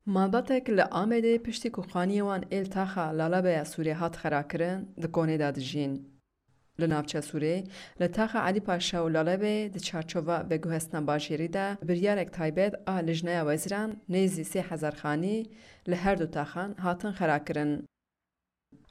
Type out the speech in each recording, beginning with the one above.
Malbatek li Amedê piştî ku xaniyê wan êl taxa Lalabeya Sûrê hat xerakirin, di konê de dijîn. Li navçeya Sûrê, li taxa Elî Paşa û Lalabê di çarçova veguhestina bajêrî de biryarek taybet a Lijneya Wezîran nêzî 3000 xanî li her du taxan hatin xerakirin.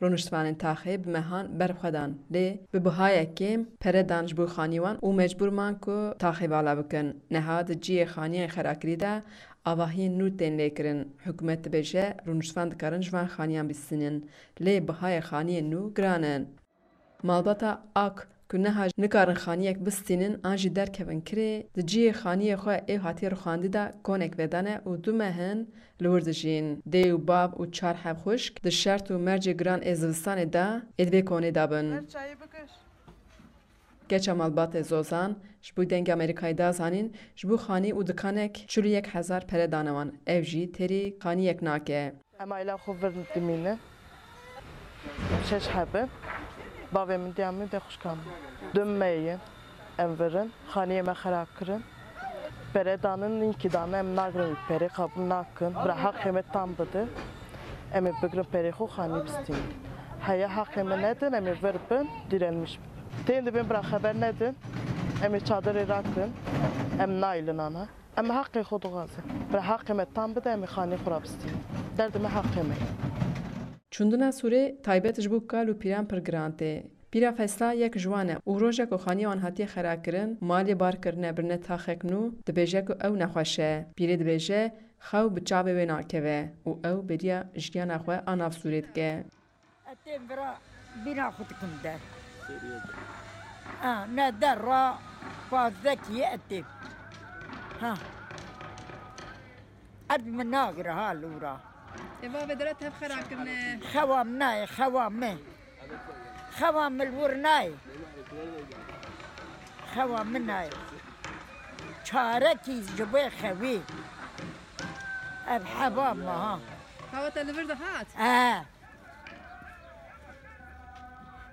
Rûniştvanên taxê bi mehan berxwedan lê bi bihayek kêm pere dan ji bo xanî wan û mecbûr man ku taxê vala bikin. Niha di ciyê xaniyên xerakirî de avahiyên nû tên lêkirin. Hikûmet dibêje rûniştvan dikarin ji van xaniyan bîstînin. Lê bihayê xaniyên nû giran in. Malbata ak ku neha nikarin xaniyek bistînin an jî derkevin kirê, di ciyê xaniyê xwe ew hatiye rixwandî de konek vedane û du mehin li wir dijîn. Dê û bav û 4 hev xwişk di şert û mercê giran ê zivistanê de ê divê konê de bin. Geça malbatê Zozan ji bo dengê Amerîkayê de zanîn ji bo xanî û dikanek 41,000 pere dane wan. Ev jî terî xaniyek nake. Em aila xwe virin dimîne. 6 hebin. Bavê min diya min dê xwişka min. Dum meyên em virin, xaniyê me xerakirin. Pere danin nînkî dane em nagirin perê qabûl nakin. Bira heqê me tam bide. Em ê bigirin perê xwe xanî bistînin. Heye heqê me nedin, em ê vir bin, direlmiş bin. Tên dibin bira xeber nedin, em ê çadırê rakin, em nailin ana. Em heqê xwe dixwazin. Bira heqê me tam bide, em ê xanî xwe ra bistînin. Derdê me heqê me. Çûndina Sûrê taybet ji bo kal û pîran pir giran tê. Pîra Fesla yek ji wan e û rojek ku xaniyê wan hatiye xerakirin, malê barkirine birine taxek nû, dibêje ku ew nexweş e. Pîrê dibêje xew bi çavê wê nakeve û ew bêriya jiyana xwe a nav Sûrê dike. Etêm bira bîna xwe dikim der. Ne der ra fazlekiye etêm. Erd min nagire ha lûra. Eva vedere tev xerakirine. Xewam nayê, xewam me. Xewam li wir nayê. Xewam min nayê. Çarekî ji bo xewê. Ev heva me ha. Hava te li vir dihat?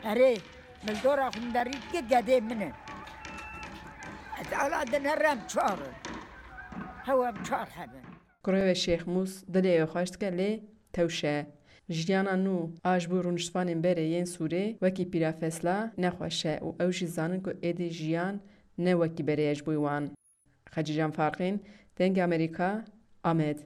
Erê, mildora xunderî ki gedê min in. Ez ala din herrem çar in. Hewam çar hebin. Kurê Şêx Mûs dilê wê xweş dike lê tewşe. Jiyana nû a ji bo rûniştvanên berê yên Sûrê wekî Pîra Fesla nexweş e û ew jî zanin ku êdî jiyan ne wekî berê ye ji bo wan. Xecî Can Farqîn, Dengê Amerîka, Amed.